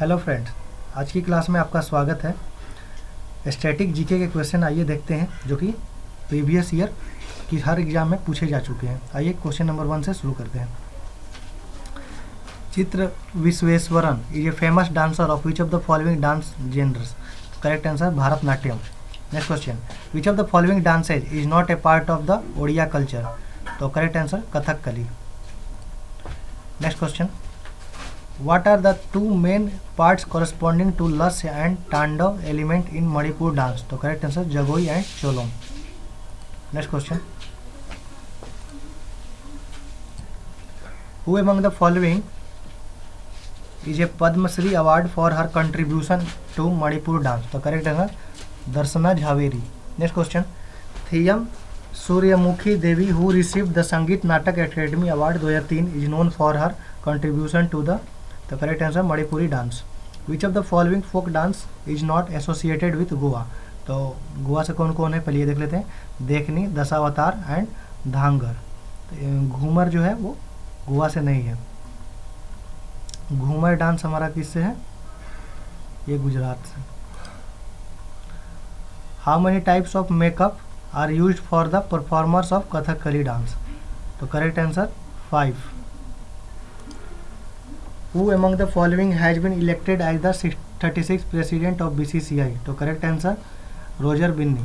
Hello friends, आज की class में आपका स्वागत है। स्टैटिक जीके के क्वेश्चन आइए देखते हैं जो कि प्रीवियस ईयर की हर एग्जाम में पूछे जा चुके हैं। आइए क्वेश्चन नंबर 1 से शुरू करते हैं। Chitra Visweswaran is a famous dancer of which of the following dance genres? Correct answer Bharatanatyam. Next question, which of the following dances is not a part of the Odia culture? तो correct answer Kathakali. Next question, what are the two main parts corresponding to Las and Tandav element in Manipur dance? तो correct answer Jagoi and Cholom. Next question, who among the following is a Padma Shri award for her contribution to Manipur dance? तो correct answer Darsana Jhaveri. Next question, Thiyam Suryamukhi Devi who received the Sangeet Natak Academy Award 2003 is known for her contribution to the तो correct answer Manipuri dance. Which of the following folk dance is not associated with Goa? तो गोवा से कौन कौन है पहले ये देख लेते हैं। देखनी, दशावतार एंड धांगर। तो घूमर जो है वो गोवा से नहीं है। घूमर डांस हमारा किससे है? ये गुजरात से। How many types of makeup are used for the performers of Kathakali dance? तो correct answer 5। Who among the following has been elected as the 36th president of BCCI? तो correct answer Roger Binney.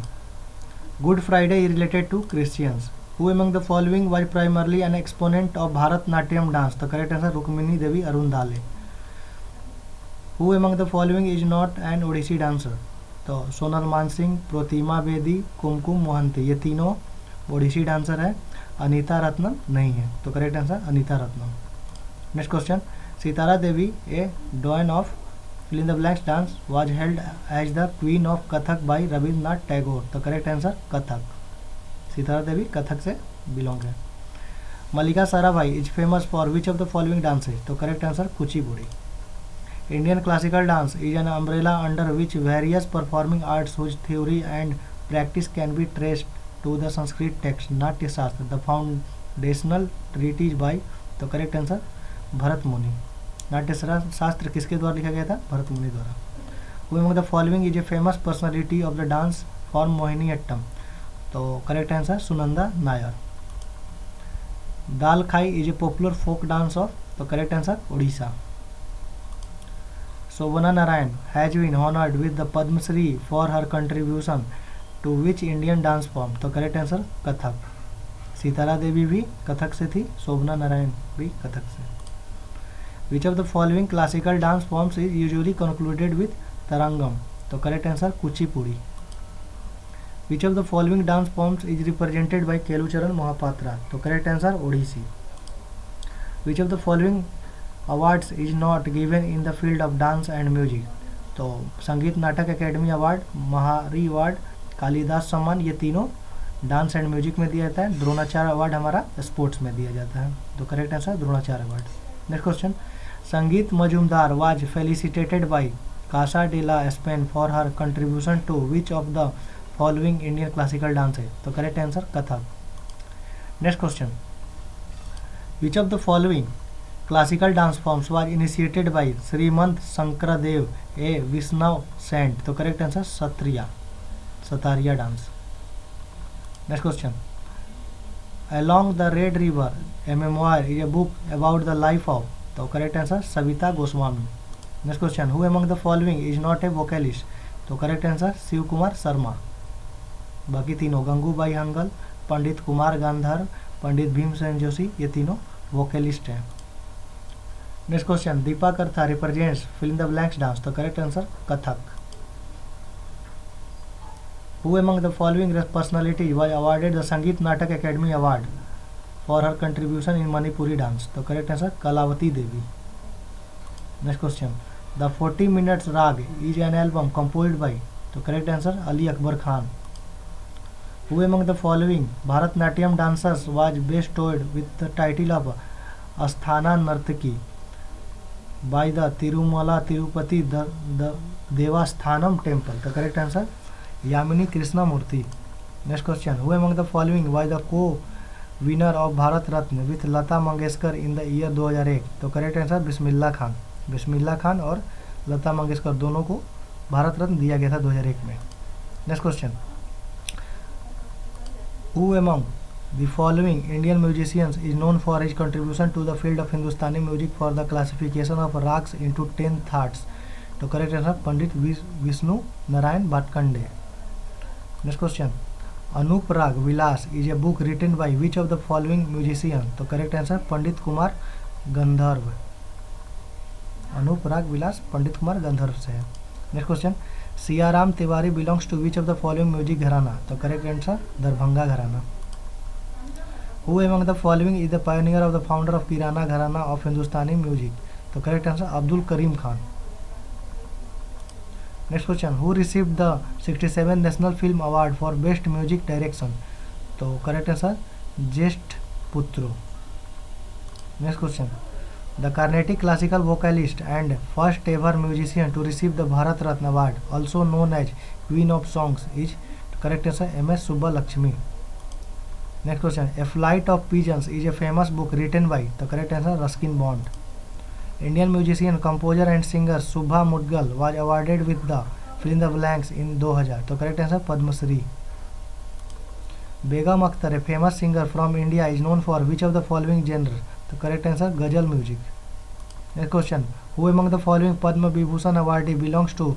Good Friday is related to Christians. Who among the following was primarily an exponent of Bharatnatyam dance? तो correct answer Rukmini Devi Arundale. Who among the following is not an Odissi dancer? तो सोनल मानसिंह, प्रतिमा बेदी, कुमकुम मोहंती, ये तीनों Odissi dancer है। अनीता रत्नम नहीं है। तो correct answer Anita Ratnam. Next question, Sitara Devi, a doyen of fill in the blanks dance, was held as the queen of Kathak by Rabindranath Tagore. तो correct answer Kathak. Sitara Devi Kathak से belong है। Mallika Sarabhai is famous for which of the following dances? तो correct answer Kuchipudi. Indian classical dance is an umbrella under which various performing arts whose theory and practice can be traced to the Sanskrit text Natya Shastra the foundational treatise by? तो correct answer Bharat Muni. Natya शास्त्र किसके द्वारा लिखा गया था? भरत मुनि द्वारा। Who among the following is a famous personality of the dance form Mohiniyattam? तो correct answer Sunanda Nair. Dalkhai is a popular folk dance of? तो correct answer Odisha. Shobana Narayan has been honoured with the Padmashri for her contribution to which Indian dance form? तो correct answer Kathak. Sitara Devi भी कथक से थी, शोभना नारायण भी कथक से। Which of the following classical dance forms is usually concluded with tarangam? तो correct answer Kuchipudi. Which of the following dance forms is represented by Kelucharan Mohapatra? तो correct answer Odissi. Which of the following awards is not given in the field of dance and music? तो संगीत Natak academy award, महारी award, Kalidas सम्मान, ये तीनों dance and music में दिया जाता है। द्रोणाचार्य अवार्ड हमारा स्पोर्ट्स में दिया जाता है। तो correct answer Dronacharya award. Next question, संगीत Majumdar was felicitated by Casa de la Spain for her contribution to which of the following Indian classical dance? तो correct answer Kathak. Next question, which of the following classical dance forms was initiated by Srimanta Sankardev a Vaishnava saint? तो correct answer Sattriya, Sattriya dance. Next question, Along the Red River a memoir is a book about the life of? तो correct answer Savita Goswami. Next question, who among the following is not A vocalist? तो correct answer Shiv Kumar Sharma. बाकी तीनों गंगूबाई हंगल, पंडित कुमार गांधर, पंडित भीमसेन जोशी, ये तीनों vocalist हैं। Next question, Deepa Karatha represents fill in the blanks dance? तो correct answer Kathak. Who among the following personality was awarded the Sangeet Natak academy award for her contribution in Manipuri dance? तो correct answer Kalavati Devi. Next question, the 40 minutes raga is an album composed by? तो correct answer Ali Akbar Khan. Who among the following Bharatanatyam dancers was bestowed with the title of Asthana Nartaki by the Tirumala Tirupati Devasthanam temple? तो correct answer Yamini Krishna Murthy. Next question, who among the following was the co winner of Bharat Ratna with Lata Mangeshkar in the year 2001? तो correct answer Bismillah Khan और लता मंगेशकर, दोनों को भारत रत्न दिया गया था 2001 में। Next question, who among the following Indian musicians is known for his contribution to the field of Hindustani music for the classification of ragas into 10 thaats? तो correct answer Pandit Vishnu Narayan Bhatkhande. Next question, Anup Raag Vilas is a book written by which of the following musician? तो correct answer Pandit Kumar Gandharva. Anup Raag Vilas Pandit Kumar Gandharva से है। Next question, Siyaram Tiwari belongs to which of the following music gharana? तो correct answer Darbhanga gharana. Who among the following is the pioneer of the founder of Kirana gharana of Hindustani music? तो correct answer Abdul Karim Khan. Next question, who received the 67 national film award for best music direction? तो correct answer Jyeshtha Putra. Next question, the Carnatic classical vocalist and first ever musician to receive the Bharat Ratna award also known as queen of songs is? Correct answer MS Subbulakshmi. Next question, a flight of pigeons is a famous book written by? तो correct answer Ruskin Bond. Indian musician, composer and singer Shubha Mudgal was awarded with the fill in the blanks in 2000? तो correct answer Padmashri. Begum Akhtar, a famous singer from India, is known for which of the following genre? तो correct answer ghazal music. Next question, who among the following Padma Vibhushan awardee belongs to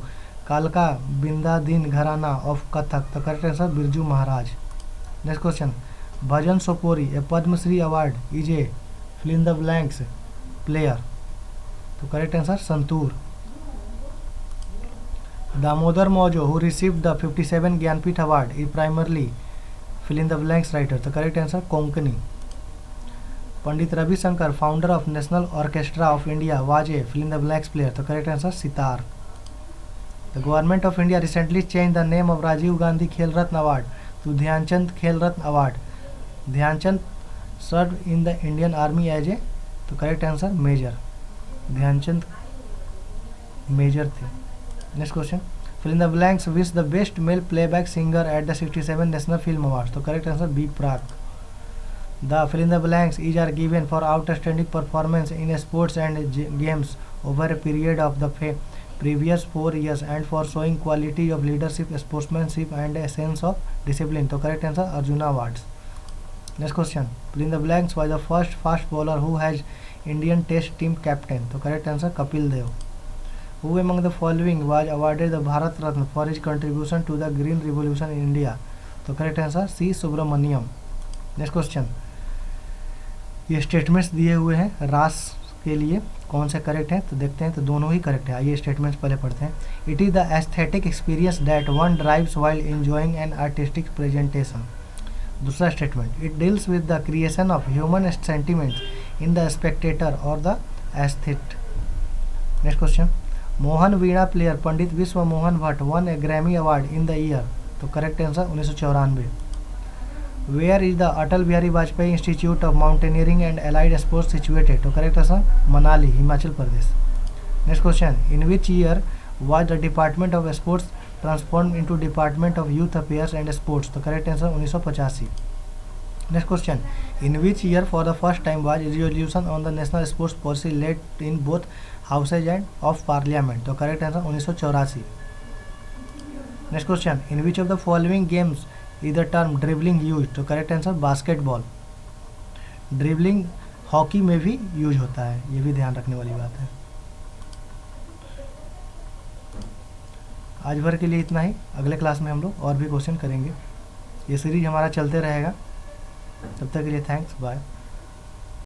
कालका Bindadin gharana of Kathak? तो correct answer Birju Maharaj. Next question, Bhajan Sopori, a Padmashri award is a fill in the blanks player? तो correct answer santoor. Damodar Mauzo, who received the 57 Jnanpith award, is primarily fill in the blanks writer? तो correct answer Konkani. Pandit Ravishankar, founder of national orchestra of India, was a fill in the blanks player? तो correct answer sitar. The government of India recently change the name of Rajiv Gandhi Khel Ratna award to Dhyanchand Khel Ratna award. Dhyanchand serve in the Indian army as a? तो correct answer major. Dhyanchand major थे। Next question, fill in the blanks which the best male playback singer at the 67 national film awards? तो correct answer B Praak. The fill in the blanks is are given for outstanding performance in sports and games over a period of the previous 4 years and for showing quality of leadership, sportsmanship and a sense of discipline? तो correct answer Arjuna Awards. Next question, fill in the blanks was the first fast bowler who has Indian Test team captain? तो correct answer Kapil Dev. Who among the following was awarded the Bharat Ratna for his contribution to the Green Revolution in India? तो correct answer C. Subramaniam. Next question, ये statements दिए हुए हैं रास के लिए, कौन से करेक्ट हैं? तो देखते हैं, तो दोनों ही करेक्ट है। आइए स्टेटमेंट्स पहले पढ़ते हैं। It is the aesthetic experience that one drives while enjoying an artistic presentation. दूसरा statement, it deals with the creation of human sentiments in the spectator और the aesthete. Next question, Mohan veena player Pandit Vishwa Mohan Bhatt won a Grammy award in the year? तो correct answer 1994। Where is the Atal Bihari Vajpayee institute of mountaineering and allied sports situated? तो correct answer Manali, Himachal Pradesh. Next question, in which year was the department of sports transform into department of youth affairs and sports? तो correct answer 1985। Next question, in which year for the first time was resolution on the national sports policy laid in both houses and of parliament? तो correct answer 1984। Next question, in which of the following games is the term dribbling use? तो correct answer basketball. Dribbling hockey में भी use होता है, ये भी ध्यान रखने वाली बात है। आज भर के लिए इतना ही, अगले क्लास में हम लोग और भी क्वेश्चन करेंगे। ये सीरीज हमारा चलते रहेगा। तब तक के लिए थैंक्स, बाय।